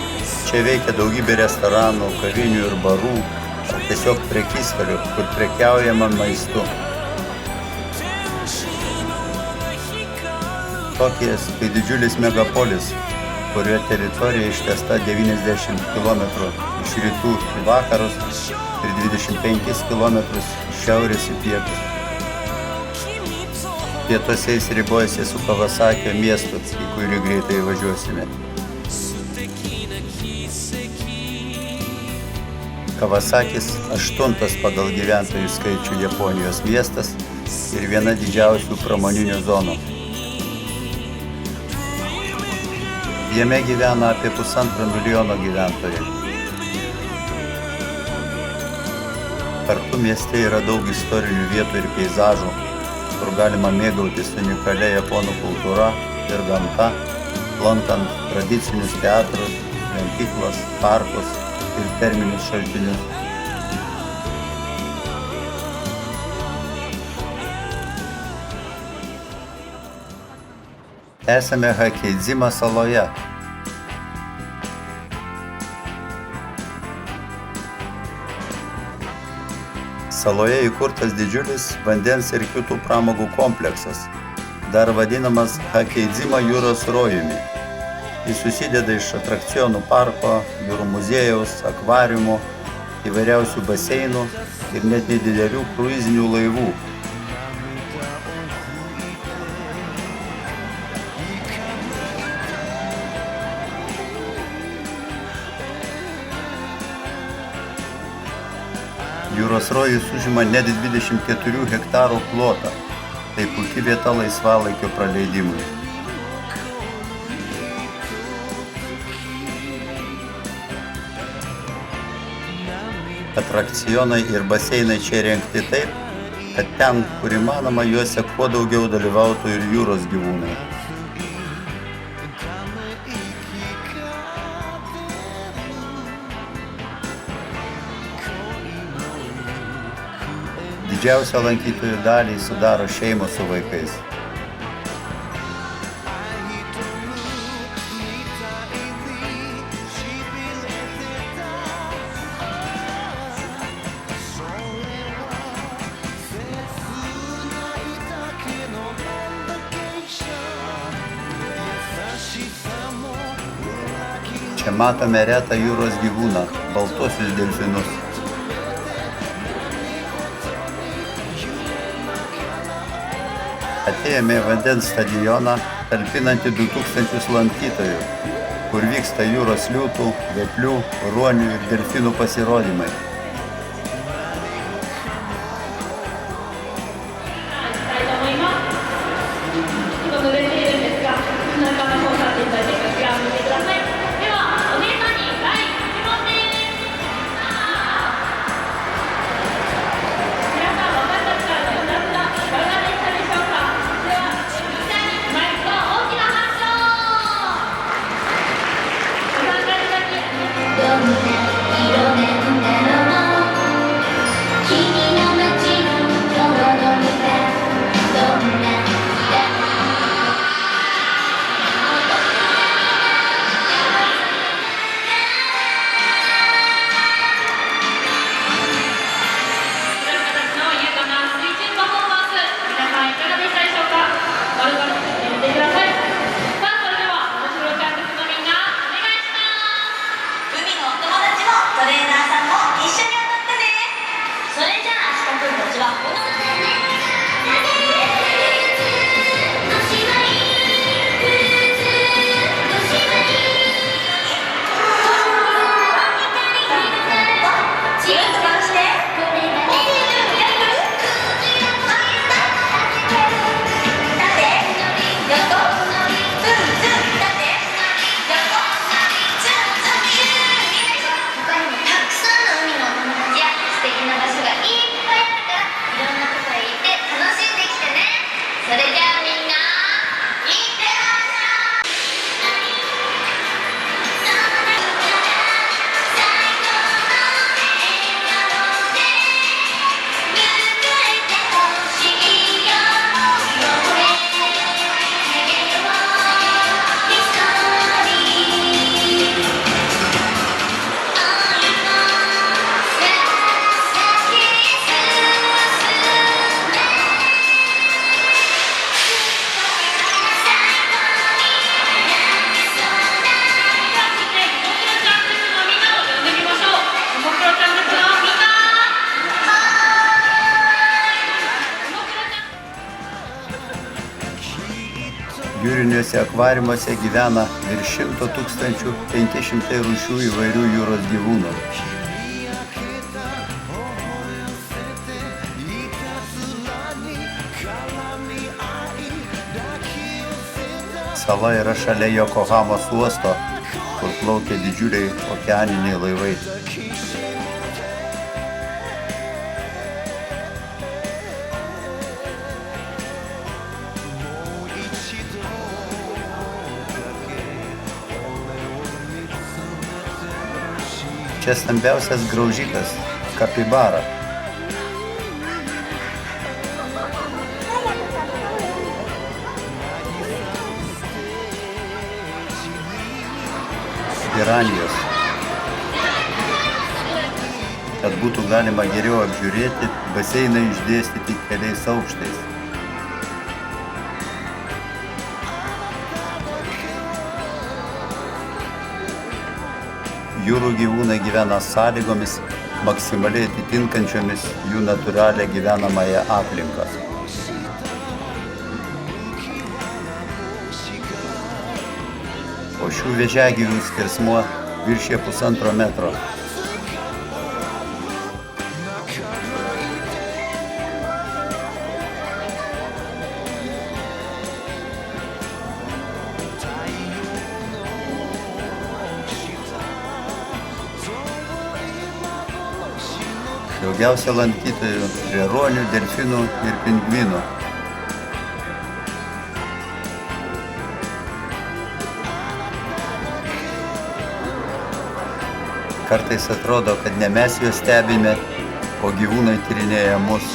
Čia veikia daugybė restoranų, kavinių ir barų, ar tiesiog prekystalių, kur prekiaujama maistu. Tokijas tai didžiulis megapolis, kurio teritorija ištęsta 90 km iš rytų į vakarus ir 25 km iš šiaurės į pietus. Pietuose jis ribojasi su Kawasakio miestu, į kurį greitai važiuosime. Kawasakis 8. pagal gyventojų skaičių Japonijos miestas ir viena didžiausių pramoninių zonų. Jame gyvena apie 1,5 milijono gyventojų. Kartu mieste yra daug istorinių vietų ir peizažų, kur galima mėgautis unikalia japonų kultūra ir gamta, lankant tradicinius teatrus, šventyklas, parkus ir terminius šaltinius. Esame Hakeidzima saloje. Saloje įkurtas didžiulis vandens ir kitų pramogų kompleksas, dar vadinamas Hakeidzima jūros rojumi. Jis susideda iš atrakcionų parko, jūrų muziejaus, akvariumų, įvairiausių baseinų ir net nedidelių kruizinių laivų. Jūros rojus užima net 24 hektarų plotą, tai puiki vieta laisvalaikio praleidimui. Atrakcionai ir baseinai čia įrengti taip, kad ten, kur įmanoma, juose kuo daugiau dalyvautų ir jūros gyvūnai. Didžiausią lankytojų dalį sudaro šeimos su vaikais. Čia matome retą jūros gyvūną, baltuosius delfinus. Atėjome į vandens stadioną, talpinantį 2000 lankytojų, kur vyksta jūros liūtų, veplių, ruonių ir delfinų pasirodymai.色ね Turkijos akvariumuose gyvena virš 100 500 rūšių įvairių jūros gyvūnų. Sala yra šalia Jokohamos uosto, kur plaukia didžiuliai okeaniniai laivai. Čia stambiausias graužikas – kapibara. Piranijos. Kad būtų galima geriau apžiūrėti, baseinai išdėstyti keliais aukštais. Jūrų gyvūnai gyvena sąlygomis, maksimaliai atitinkančiomis jų natūralią gyvenamąją aplinką. O šių vėžiagyvių skersmuo viršija 1,5 metro. Daugiausia lankytojų prie ruonių, delfinų ir pingvinų. Kartais atrodo, kad ne mes juos stebime, o gyvūnai tyrinėja mus.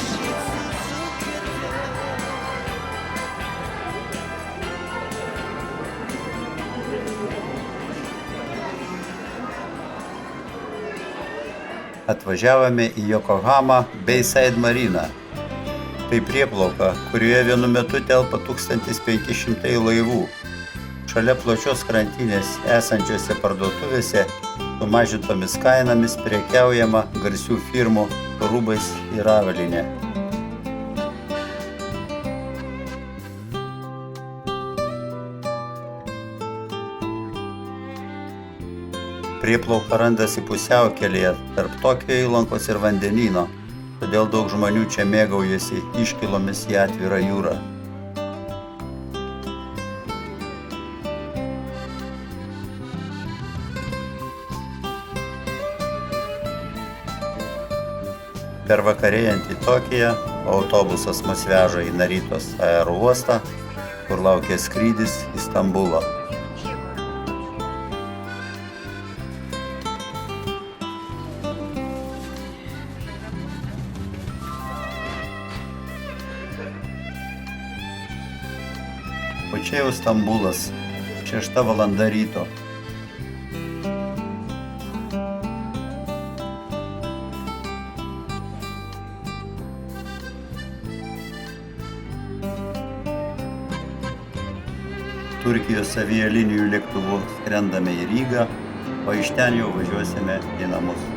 Atvažiavome į Yokohamą Bayside Mariną. Tai prieplauka, kurioje vienu metu telpa 1500 laivų. Šalia plačios krantinės esančiose parduotuvėse sumažintomis kainomis prekiaujama garsių firmų rūbais ir avalyne. Prieplauka randasi pusiaukelėje tarp Tokijo įlankos ir vandenyno, todėl daug žmonių čia mėgaujasi iškylomis į atvirą jūrą. Per vakarėjantį Tokiją autobusas mus veža į Naritos aerouostą, kur laukia skrydis į Stambulą. O čia jau Stambulas, 6 valanda ryto. Turkijos avialinijų lėktuvu skrendame į Rygą, o iš ten jau važiuosime į namus.